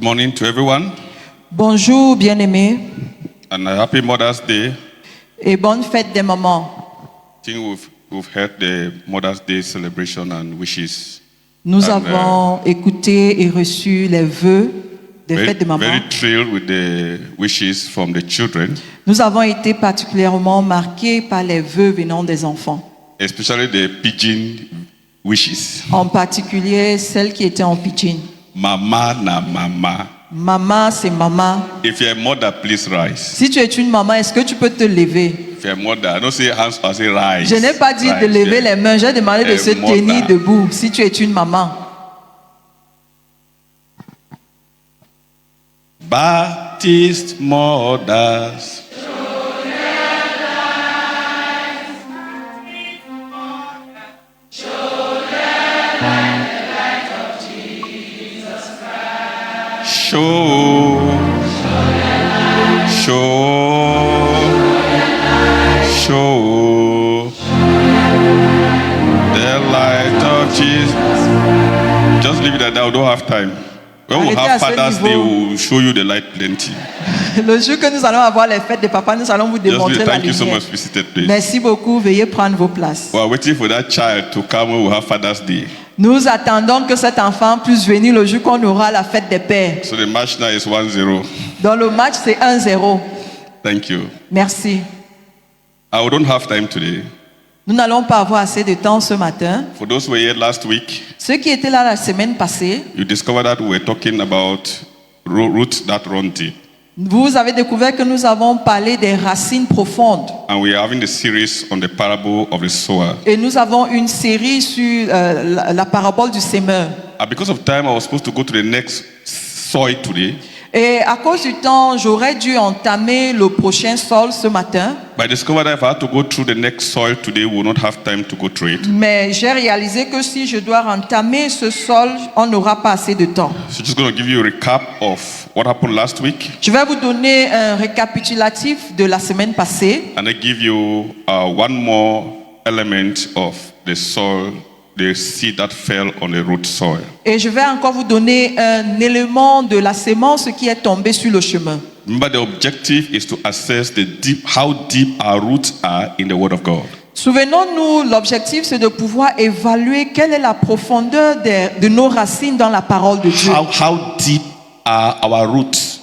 Good morning to everyone, Bonjour bien-aimés and a happy Mother's Day. et bonne fête des mamans. I think we've heard the Mother's Day celebration and wishes. Nous And, avons écouté et reçu les vœux des Very, fêtes des mamans. very thrilled with the wishes from the children, Nous avons été particulièrement marqués par les vœux venant des enfants, especially the pidgin wishes. en particulier celles qui étaient en pidgin. Mama na mama. Maman, c'est maman. If you're a mother, please rise. Si tu es une maman, est-ce que tu peux te lever? If you're a mother, I don't say hands, I say rise. Je n'ai pas dit de Rise, lever yeah. les mains, j'ai demandé de se mother. tenir debout si tu es une maman. Baptist mothers. Show the light of Jesus. Just leave it at that. We don't have time. When we Arrêtez à have ce Father's Day, niveau. we will show you the light plenty. Le jour que nous allons avoir les fêtes des papas, nous allons vous Just démontrer la thank you so lumière. much for visiting place. Merci beaucoup, veuillez prendre vos places. We are waiting for that child to come when we have Father's Day. Nous attendons que cet enfant puisse venir le jour qu'on aura la fête des pères. So the match now is 1-0. Dans le match, c'est 1-0. Thank you. Merci. We don't have time today. Nous n'allons pas avoir assez de temps ce matin. For those who were here last week, Ceux qui étaient là la semaine passée, you discovered that we were talking about roots that run deep. vous avez découvert que nous avons parlé des racines profondes. And we are having a series on the parable of the sower. Et nous avons une série sur la parabole du semeur. And because of time, I was supposed to go to the next soil today. Et à cause du temps, j'aurais dû entamer le prochain sol ce matin. But I discovered that if I had to go through the next soil today, we will not have time to go through it. Mais j'ai réalisé que si je dois entamer ce sol, on n'aura pas assez de temps. So just going to give you a recap of what happened last week, Je vais vous donner un récapitulatif de la semaine passée and I give you one more element of the soil, the seed that fell on the root soil. et je vais encore vous donner un élément de la sémence qui est tombée sur le chemin. Remember, the objective is to assess how deep our roots are in the Word of God. Souvenons-nous, l'objectif c'est de pouvoir évaluer quelle est la profondeur de nos racines dans la parole de Dieu. How deep are our roots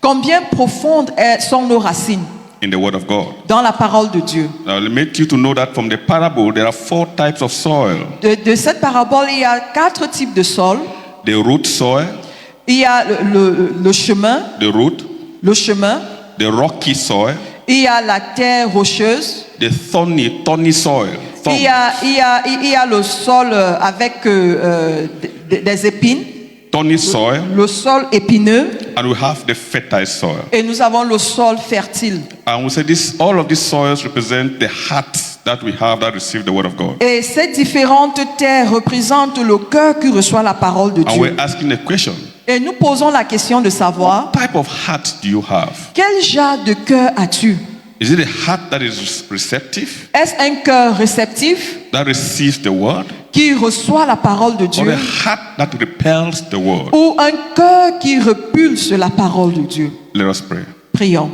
Combien profondes sont nos racines in the Word of God? dans la parole de Dieu. Now, let me make you to know that from the parable, there are 4 types of soil. De cette parabole, il y a 4 types de sol. The root soil, Il y a le chemin, the root, the rocky soil, il y a la terre rocheuse, the thorny soil. Thorn. il y a le sol avec des épines, Thorny soil, le sol épineux, and we have the fertile soil. et nous avons le sol fertile. And we say all of these soils represent the heart that we have that receive the Word of God. Et ces différentes terres représentent le cœur qui reçoit la parole de And Dieu. we're asking a question. Et nous posons la question de savoir, What type of heart do you have? quel genre de cœur as-tu? Is it a heart that is receptive, Est-ce un cœur réceptif that receives the Word, qui reçoit la parole de or Dieu? a heart that repels the Word? Ou un cœur qui repulse la parole de Dieu? Let us pray. Prions.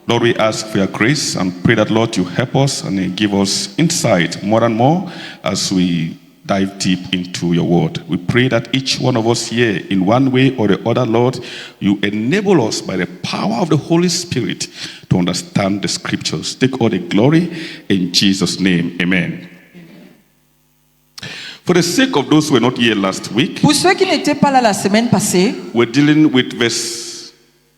Lord, we ask for your grace and pray that, Lord, you help us and give us insight more and more as we dive deep into your word. We pray that each one of us here, in one way or the other, Lord, you enable us by the power of the Holy Spirit to understand the scriptures. Take all the glory in Jesus' name. Amen. For the sake of those who were not here last week, Pour ceux qui n'étaient pas là la semaine passée, we're dealing with verse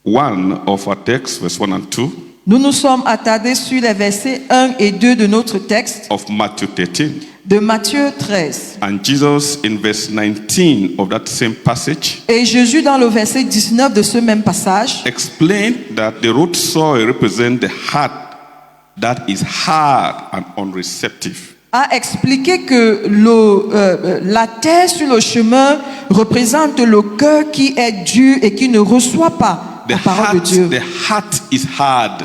1 of our text, verse 1 and 2 nous nous sommes attardés sur les versets 1 et 2 de notre texte of Matthew 13. de Matthieu 13. And Jesus, in verse 19 of that same passage, Et Jésus, dans le verset 19 de ce même passage, explained that the root soil represents the heart that is hard and unreceptive. a expliqué que la terre sur le chemin représente le cœur qui est dur et qui ne reçoit pas la parole de Dieu. The heart is hard.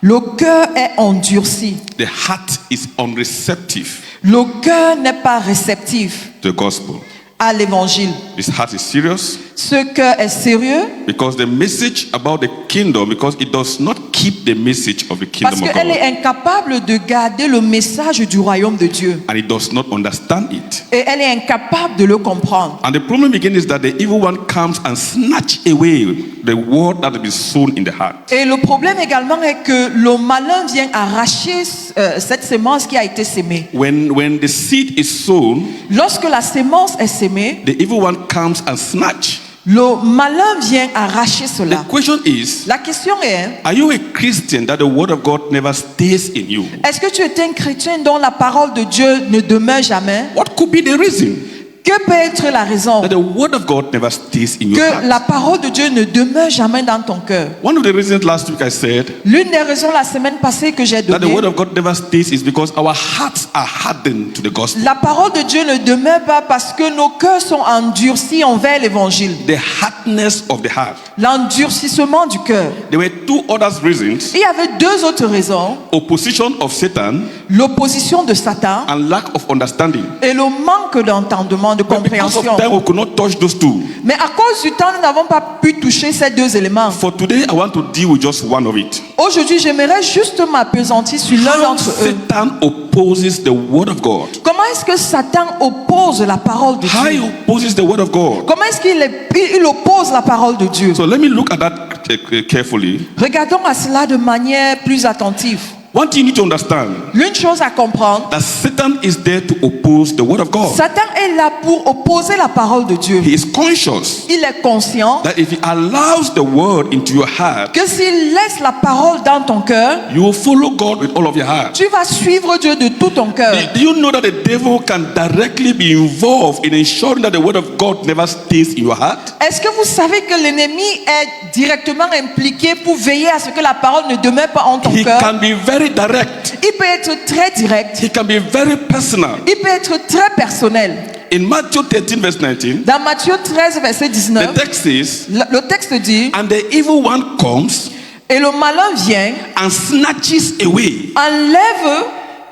Le cœur est endurci. The heart is unreceptive Le cœur n'est pas réceptif to the gospel. à l'évangile. His heart is serious Ce cœur est sérieux because the message about the kingdom, because it does not keep the message of the parce kingdom of qu'elle est God, incapable de garder le message du royaume de Dieu. and it does not understand it. Et elle est incapable de le comprendre. And the problem again is that the evil one comes and snatch away the word that has been sown in the heart. Et le problème également est que le malin vient arracher cette semence qui a été sémée. When the seed is sown, Lorsque la sémence est sémée, the evil one comes and snatch. le malin vient arracher The cela. question is, La question est, are you a Christian that the word of God never stays in you? est-ce que tu es un chrétien dont la parole de Dieu ne demeure jamais? What could be the reason Que peut être la raison that the word of God never stays in your que heart? la parole de Dieu ne demeure jamais dans ton cœur? One of the reasons last week I said L'une des raisons la semaine passée que j'ai that the donnée, word of God never stays is because our hearts are hardened to the gospel. la parole de Dieu ne demeure pas parce que nos cœurs sont endurcis envers l'évangile. The hardness of the heart. L'endurcissement du cœur. There were two other reasons: Il y avait deux autres raisons. opposition of Satan L'opposition de Satan and lack of understanding. et le manque d'entendement, de But because of compréhension. time, we could not touch those two. Mais à cause du temps, nous n'avons pas pu toucher ces deux éléments. For today, I want to deal with just one of it. Aujourd'hui, j'aimerais juste m'appesantir sur l'un How d'entre eux. Satan opposes the word of God. Comment est-ce que Satan oppose la parole de How he Dieu? opposes the word of God. Comment est-ce qu'il oppose la parole de Dieu? So let me look at that carefully. Regardons à cela de manière plus attentive. One thing you need to understand, L'une chose à comprendre, that Satan is there to oppose the word of God. Satan est là pour opposer la parole de Dieu. He is conscious Il est conscient that if he allows the word into your heart, que s'il laisse la parole dans ton cœur, you will follow God with all of your heart. tu vas suivre Dieu de tout ton cœur. Do you know that the devil can directly be involved in ensuring that the word of God never stays in your heart? Est-ce que vous savez que l'ennemi est directement impliqué pour veiller à ce que la parole ne demeure pas en ton He cœur? can be very direct. Il peut être très direct. He can be very personal. Il peut être très personnel. In Matthew 13 verse 19, Dans Matthieu 13, verset the 19, text says, le texte dit, and the evil one comes et le malin vient, and snatches away. enlève,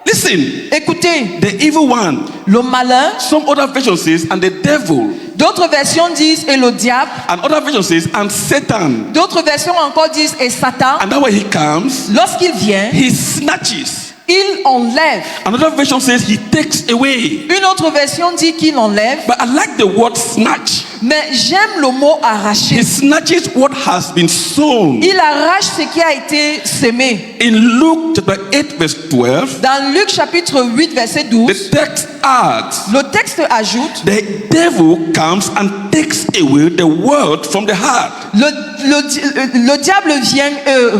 Listen, écoutez, the evil one. le malin, Some other version says, and the devil. d'autres versions disent, et le diable, And other version says, and Satan. d'autres versions encore disent, et Satan, And that way he comes, lorsqu'il vient, he snatches. il enlève. Another version says he takes away. Une autre version dit qu'il enlève, But I like the word snatch. mais j'aime le mot He arracher. snatches what has been sown. Il arrache ce qui a été sémé. In Luke chapter 8 verse 12, Dans Luc chapitre 8, verset 12, the text adds, le texte ajoute, the devil comes and takes away the word from the heart. le diable vient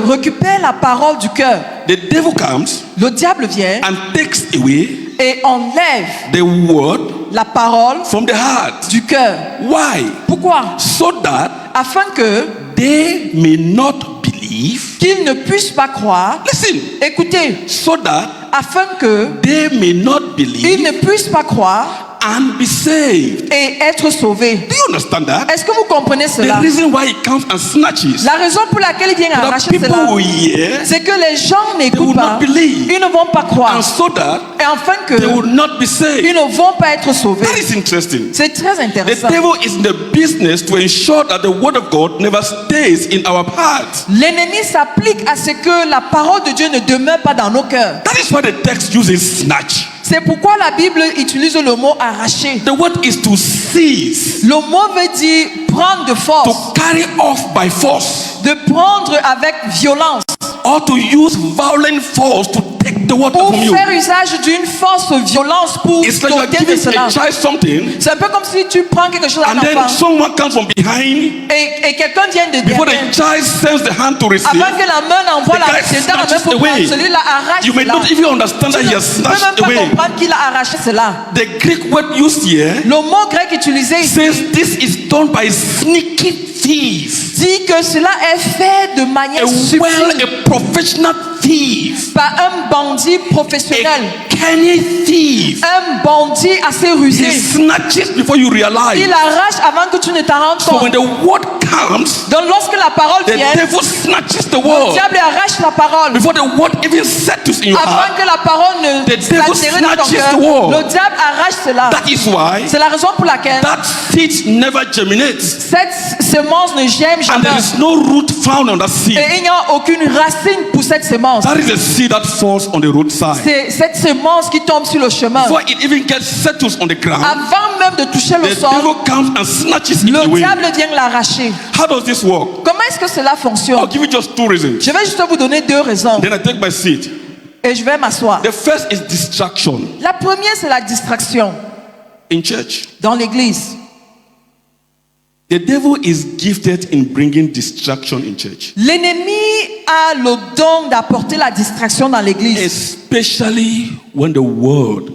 récupérer la parole du cœur. The devil comes Le diable vient and takes away et enlève the word la parole from the heart. du cœur. Why? Pourquoi? So that Afin que they may not believe. qu'ils ne puissent pas croire. Listen. Écoutez, So that afin que they may not ils believe ne puissent pas croire and be saved. et être sauvés. Do you understand that? Est-ce que vous comprenez The cela? reason why he comes and snatches, La raison pour laquelle il vient so that arracher people cela, will hear c'est que les gens will n'écoutent not pas. believe. Ils ne vont pas croire. and so that Et afin que they will not be saved. ils ne vont pas être sauvés. That is interesting. C'est très The intéressant. devil is in the business to ensure that the word of God never stays in our hearts. L'ennemi s'applique à ce que la parole de Dieu ne demeure pas dans nos cœurs. That is why the text uses snatch. C'est pourquoi la Bible utilise le mot arracher. The word is to seize, Le mot veut dire prendre de to force, carry off by force, de prendre avec violence, or to use violent force to take the word ou from you. faire usage d'une force violence pour It's like you're t'ôter de giving cela. a child something, C'est un peu comme si tu prends quelque chose à un and then enfant someone comes from behind. et quelqu'un vient de Before the derrière. child sends the hand to receive, Avant que la main n'envoie the la guy c'est dans la main snatches pour away. prendre, celui-là arrache you may cela. not even understand that Tu he ne has peux même snatched pas away. comprendre qu'il a arraché cela. The Greek word used here Le mot grec utilisé ici says this is done by sneaky thief. dit que cela est fait de manière subtile A professional thief. par un bandit professionnel, A canny thief. un bandit assez He rusé. snatches before you realize. Il arrache avant que tu ne t'en rendes So when compte. the word comes, Donc lorsque la parole the vient, devil snatches the le word. diable arrache la parole. Before the word even settles in your Avant heart, que la parole ne the devil s'atterrit dans ton snatches cœur, the word. le diable arrache cela. That is why C'est la raison pour laquelle that seed never germinates. cette semence ne germe And there jamais. is no root found on that seed. Et il n'y a aucune racine pour cette semence. That is a seed that falls on the roadside. C'est cette semence qui tombe sur le chemin. Before it even gets settled on the ground, Avant même de toucher le the sol, devil comes and snatches it le away. diable vient l'arracher. How does this work? Comment est-ce que cela fonctionne? I'll give you just two reasons. Je vais juste vous donner deux raisons Then I take my seat. et je vais m'asseoir. The first is distraction La première, c'est la distraction in church. dans l'église. The devil is gifted in bringing distraction in church, L'ennemi a le don d'apporter la distraction dans l'église, especially when the word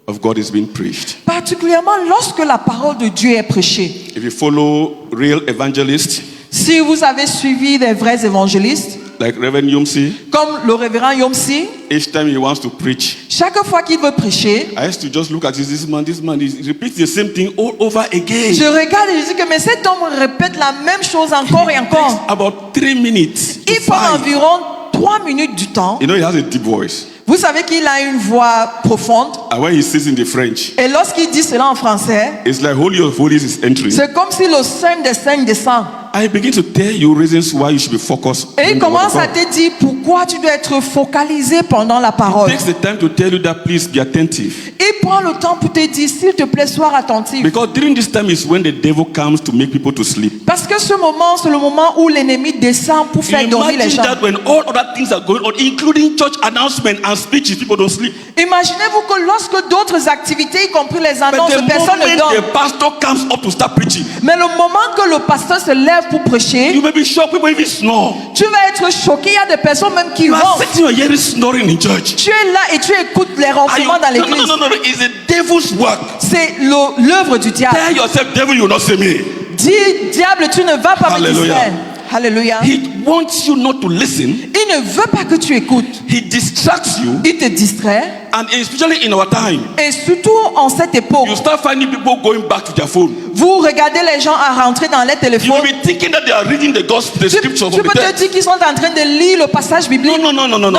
of God is being preached. particulièrement lorsque la parole de Dieu est prêchée. If you follow real evangelists Si vous avez suivi des vrais évangélistes, like Reverend Yumsi, comme le révérend Yomsi, each time he wants to preach, chaque fois qu'il veut prêcher, I used to just look at this man, he repeats the same thing all over again. je regarde et je dis que mais cet homme répète la même chose encore et Takes encore. about 3 minutes to Il prend 5. environ 3 minutes du temps. You know, he has a deep voice. Vous savez qu'il a une voix profonde. And when he says in the French, Et lorsqu'il dit cela en français, it's like Holy of Holies is entering. c'est comme si le Saint des Saints descend. I begin to tell you reasons why you should be focused. Et on il the word commence of à God. te dire pourquoi tu dois être focalisé pendant la parole. Takes the time to tell you that please be attentive. Il prend le temps pour te dire, s'il te plaît, sois attentif. Because during this time is when the devil comes to make people to sleep. Parce que ce moment, c'est le moment où l'ennemi descend pour faire dormir les Imagine gens. that when all other things are going on, including church announcement and speeches, people don't sleep. Imaginez-vous que lorsque d'autres activités, y compris les But annonces, the personne ne moment dort. the pastor comes up to start preaching, Mais le moment que le pasteur se lève pour prêcher, you may be shocked, people even snore. tu vas être choqué. Il y a des personnes même qui You are ronflent. sitting and hearing snoring in church. Tu es là et tu écoutes les Are you- ronflements dans no, l'église. no, it's the devil's work. C'est l'œuvre du diable. Tell yourself, devil, you will not see me. Dis, diable, tu ne vas pas me Alléluia. distraire. Alléluia. He wants you not to listen. Il ne veut pas que tu écoutes. He distracts you, Il te distrait. and especially in our time, Et surtout en cette époque, you start finding people going back to their phone. vous regardez les gens à rentrer dans les You téléphones. will be thinking that they are reading the gospel, the Tu scriptures peux from the te text. dire qu'ils sont en train de lire le passage biblique. No. Non, non, non.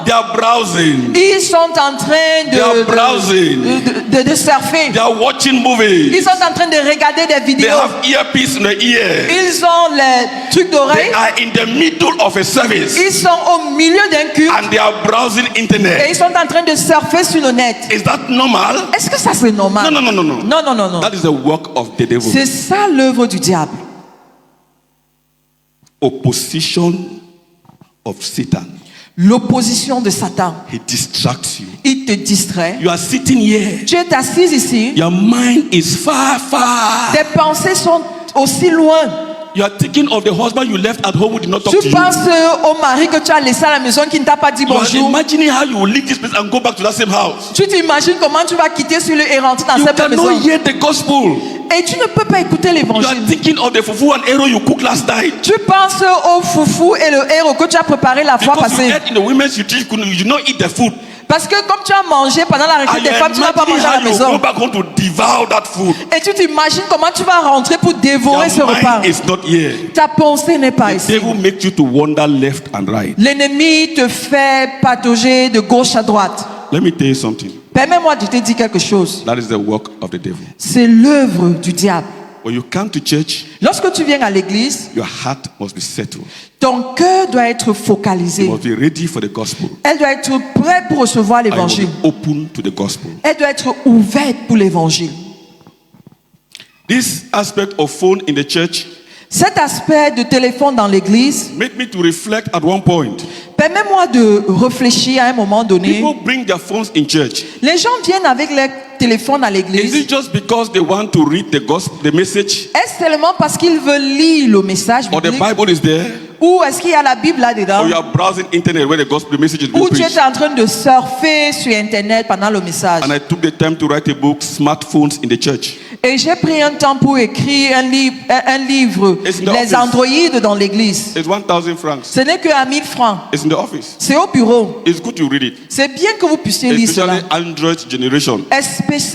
They are browsing. Ils sont en train They are browsing. de surfer. They are watching movies. Ils sont en train de regarder des They vidéos. have earpiece in the ear. Ils ont les trucs They d'oreille. are in the middle of a service, Ils sont au milieu d'un culte. and they are browsing Et internet. ils sont en train de surfer sur le net. Is that normal? Est-ce que ça c'est normal? No. Non. That is the work of the devil. C'est ça l'œuvre du diable. Opposition of Satan. L'opposition de Satan. He distracts you. Il te distrait. You are sitting here. Tu es assis ici. Your mind is far. Tes pensées sont aussi loin. You are thinking of the husband you left at home who did not talk to Tu you. penses au mari que tu as laissé à la maison qui ne t'a pas dit You are bonjour. imagining how you will leave this place and go back to that same house. Tu t'imagines comment tu vas quitter celui et rentrer dans You cette maison. cannot hear the gospel. Et tu ne peux pas écouter You are l'évangile. thinking of the fufu and arrow you cooked last night. Tu penses au foufou et le héros que tu as préparé la fois Because you passée. ate in the women's retreat, you did not eat the food. Parce que comme tu as mangé pendant la And récré you des are femmes, tu n'as pas imagining mangé à how la you will go maison. back home to devour that food. Et tu t'imagines comment tu vas rentrer pour dévorer ce Your repas. mind is not here. Ta pensée n'est pas The ici. devil makes you to wander left and right. L'ennemi te fait patauger de gauche à droite. Let me tell you something. Permets-moi de te dire quelque chose. That is the work of the devil. C'est l'œuvre du diable. When you come to church, Lorsque tu viens à l'église, your heart must be settled. ton cœur doit être You focalisé. must be ready for the gospel. Elle doit être prête pour recevoir And you must l'évangile. be open to the gospel. Elle doit être ouverte pour l'évangile. This aspect of phone in the church Cet aspect de téléphone dans l'église, made me to reflect at one point. permets-moi de réfléchir à un moment donné. People bring their phones in church. Les gens viennent avec leur téléphone à Is l'église. it just because they want to read the gospel, the message, Est-ce seulement parce qu'ils veulent lire le message or the biblique? Bible is there? Ou est-ce qu'il y a la Bible là-dedans? Or you are browsing internet where the gospel message is being Ou tu preached. es en train de surfer sur Internet pendant le message? And I took the time to write a book, Smartphones in the Church. Et j'ai pris un temps pour écrire un livre, It's in the Les office. androïdes dans l'église. It's 1,000 francs. Ce n'est que à 1000 francs. It's in the office. C'est au bureau. It's good to read it. C'est bien que vous puissiez lire cela. Especially Android generation.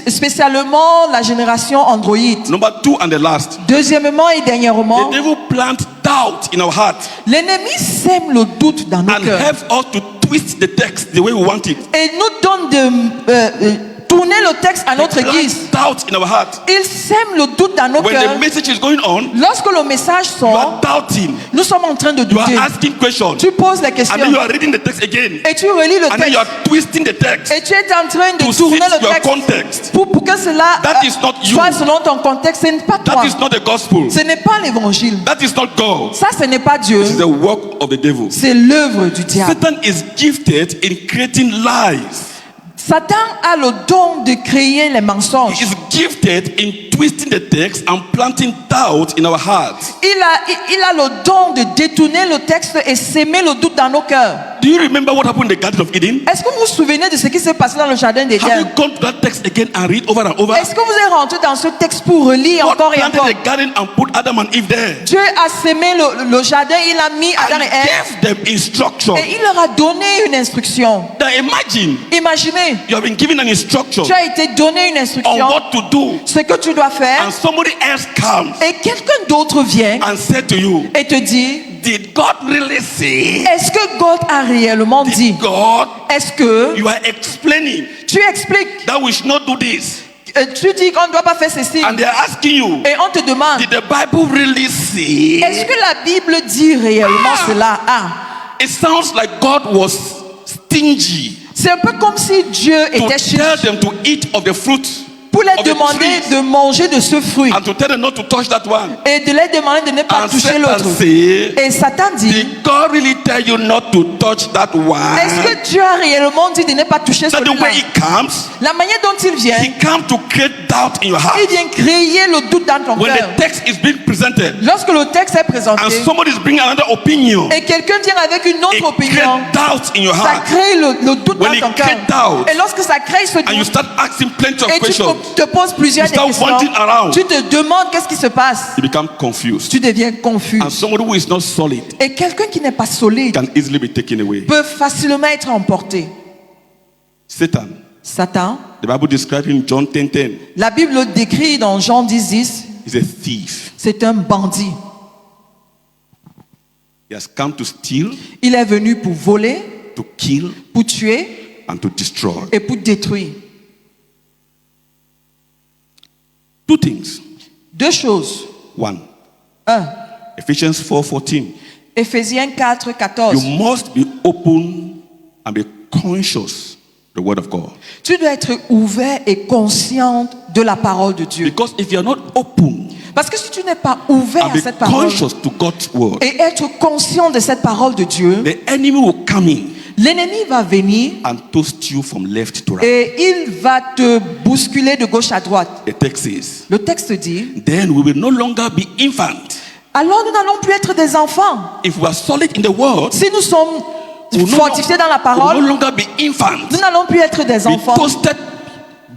Spécialement la génération Android. Number 2 and the last. Deuxièmement et dernièrement, The devil plant doubt in our heart l'ennemi sème le doute dans nos and cœurs helps us to twist the text the way we want it. et nous donne de tourner le texte à notre Plant guise. doubt in our heart. Il sème le doute dans nos When cœurs. the message is going on, Lorsque le message you are sort, doubting. nous sommes en train de You are douter. asking questions. Tu poses la question And then you are reading the text again. et tu relis le And then you texte are twisting the text et tu es en train de to tourner fit le your texte context. pour que cela That is not you. soit selon ton contexte. Ce n'est pas toi. That is not the gospel. Ce n'est pas l'évangile. That is not God. Ça, ce n'est pas Dieu. This is the work of the devil. C'est l'œuvre du diable. Satan is gifted in creating lies. Satan a le don de créer les He mensonges. is gifted in twisting the text and planting doubt in our hearts. Il a le don de détourner le texte et s'aimer le doute dans nos cœurs. Do you remember what happened in the Garden of Eden? Est-ce que vous vous souvenez de ce qui s'est passé dans le jardin Have you d'Éden? gone to that text again and read over and over? Est-ce que vous êtes rentré dans ce texte pour relire God encore et planted encore? the garden and put Adam and Eve there. Dieu a sémé le jardin, il a mis Adam And et Ève gave them instruction. et il leur a donné une instruction. Now imagine Imaginez, you have been given an instruction tu as été donné une on instruction, what to do, ce que tu dois faire, and somebody else comes et quelqu'un d'autre vient and said to you, et te dit, did God really say? est-ce que God a réellement dit? Did God? Est-ce que You are explaining tu expliques, that we should not do this. tu dis qu'on ne doit pas faire ceci And they're asking you, et on te demande, did the Bible really say? est-ce que la Bible dit réellement cela? Ah, It sounds like God was stingy c'est un peu comme si Dieu to était chiche tell them to eat of the fruit pour les of the demander trees de manger de ce fruit and to tell them not to touch that one. et de les demander de ne pas And toucher Satan l'autre. say, Et Satan dit, did God really tell you not to touch that one? est-ce que Dieu a réellement dit de ne pas toucher That the celui-là? way he comes, La manière dont il vient, he comes to create doubt in your heart. il vient créer le doute dans ton When cœur. the text is being presented Lorsque le texte est présenté and somebody is bringing another opinion, et quelqu'un vient avec une it autre opinion, creates doubt in your ça heart. crée le doute When dans it ton cœur. creates doubt, Et lorsque ça crée ce and you doute, start asking plenty of et tu questions, te poses plusieurs you start questions, wandering around. tu te demandes qu'est-ce qui se passe. you become confused. Tu deviens confus. And somebody who is not solid Et quelqu'un qui n'est pas solide can easily be taken away. peut facilement être emporté. Satan, Satan, the Bible describes in John 10:10, la Bible le décrit dans Jean 10:10, is a thief. c'est un bandit. He has come to steal, Il est venu pour voler, to kill, pour tuer and to destroy. et pour détruire. Two things. Deux choses. One, Un, Ephesians 4:14. Éphésiens 4:14. You must be open and be conscious of the word of God. Tu dois être ouvert et conscient de la parole de Dieu. Because if you are not open Parce que si tu n'es pas ouvert and à be cette parole conscious to God's word, et être conscient de cette parole de Dieu, the enemy will come in l'ennemi va venir and toast you from left to right. et il va te bousculer de gauche à droite. The text says, Le texte dit, then we will no longer be infants. alors nous n'allons plus être des enfants. If we are solid in the word, Si nous sommes we will fortifiés dans la no parole, longer be infants. nous n'allons plus être des Be enfants toasted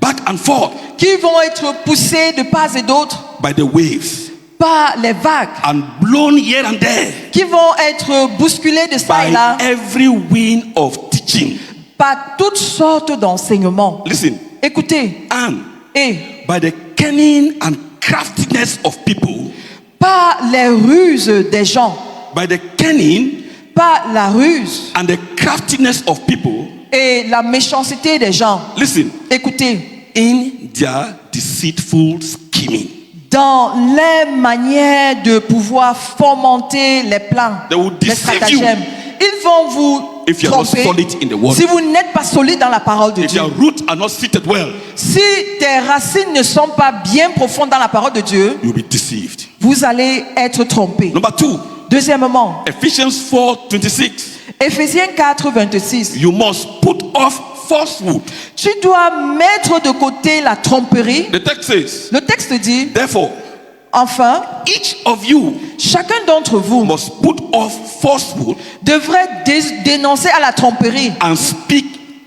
back and forth qui vont être poussés de part et d'autre by the waves par les vagues, and blown here and there qui vont être bousculés de ça et là by every wind of teaching. par toutes sortes d'enseignements. Listen, Écoutez, and et by the cunning and craftiness of people, par les ruses des gens, by the cunning par la ruse and the craftiness of people, et la méchanceté des gens. listen, Écoutez, in their deceitful scheming. dans les manières de pouvoir fomenter les plans, They will les deceive stratagèmes, ils vont vous If you are not tromper solid in the word, si vous n'êtes pas solide dans la parole de if Dieu. your roots are not seated well, Si tes racines ne sont pas bien profondes dans la parole de Dieu, you'll be deceived. vous allez être trompé. Number two, Deuxièmement, Ephesians 4:26. Éphésiens 4:26. You must put off falsehood. Tu dois mettre de côté la tromperie. The text says, Le texte dit, therefore, Enfin, each of you chacun d'entre vous must put off falsehood devrait dénoncer à la tromperie and speak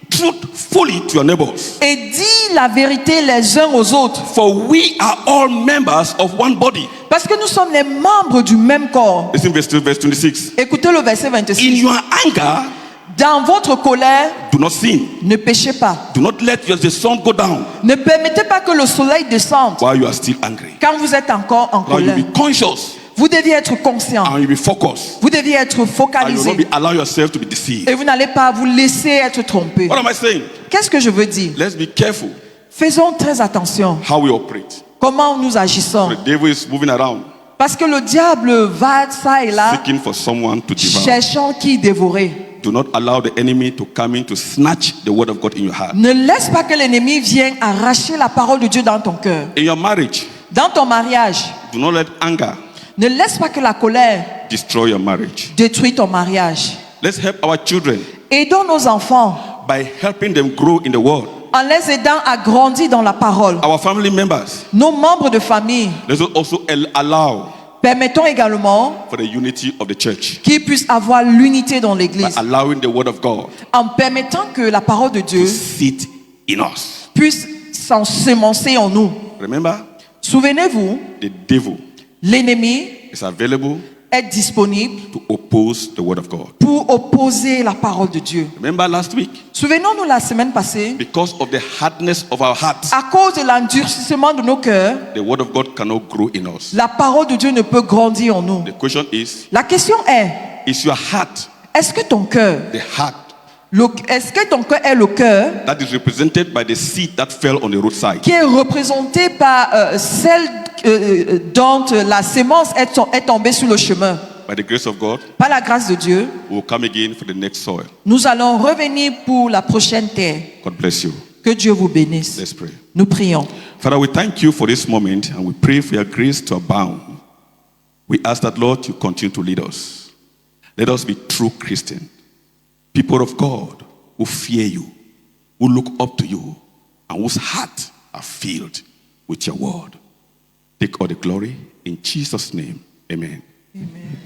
truthfully to your neighbors. et dire la vérité les uns aux autres. For we are all members of one body. Parce que nous sommes les membres du même corps. Listen, verse 26. Écoutez le verset In 26. your anger, Dans votre colère, do not sin. ne péchez pas. Do not let the sun go down Ne permettez pas que le soleil descende while you are still angry. quand vous êtes encore en Now you colère. be conscious Vous deviez être conscient. and you be focused. Vous deviez être And you will focalisé. not be allow yourself to be deceived. Et vous n'allez pas vous laisser être trompé. What am I saying? Qu'est-ce que je veux dire? Let's be careful Faisons très attention how we operate. comment nous agissons. The devil is moving around, Parce que le diable va ça et là, seeking for someone to devour. cherchant qui dévorer. Do not allow the enemy to come in to snatch the word of God in your heart. Ne laisse pas que l'ennemi vienne arracher la parole de Dieu dans ton cœur. In your marriage, Dans ton mariage, do not let anger ne laisse pas que la colère destroy your marriage. détruise ton mariage. Let's help our children Aidons nos enfants by helping them grow in the word. en les aidant à grandir dans la parole. Our family members, Nos membres de famille, let's also allow permettons également for the unity of the church qu'ils puissent avoir l'unité dans by l'église allowing the word of God en permettant que la parole de to Dieu sit in us. puisse s'ensemencer en nous. Remember, Souvenez-vous, the devil l'ennemi is available est disponible to oppose the word of God. pour opposer la parole de Dieu. Remember last week, Souvenons-nous la semaine passée, because of the hardness of our hearts, à cause de l'endurcissement de nos cœurs, the word of God cannot grow in us. la parole de Dieu ne peut grandir en nous. The question is La question est, your heart est-ce que ton cœur, the heart est-ce que ton cœur est le cœur that is represented by the seed that fell on the roadside? qui est représenté par celle dont la sémence est tombée sur le chemin? By the grace of God, Par la grâce de Dieu, we will come again for the next soil. nous allons revenir pour la prochaine terre. God bless you. Que Dieu vous bénisse. Let's pray. Nous prions. Father, we thank you for this moment and we pray for your grace to abound. We ask that, Lord, you continue to lead us. Let us be true Christians, people of God who fear you, who look up to you, and whose hearts are filled with your word. Take all the glory in Jesus' name. Amen. Amen.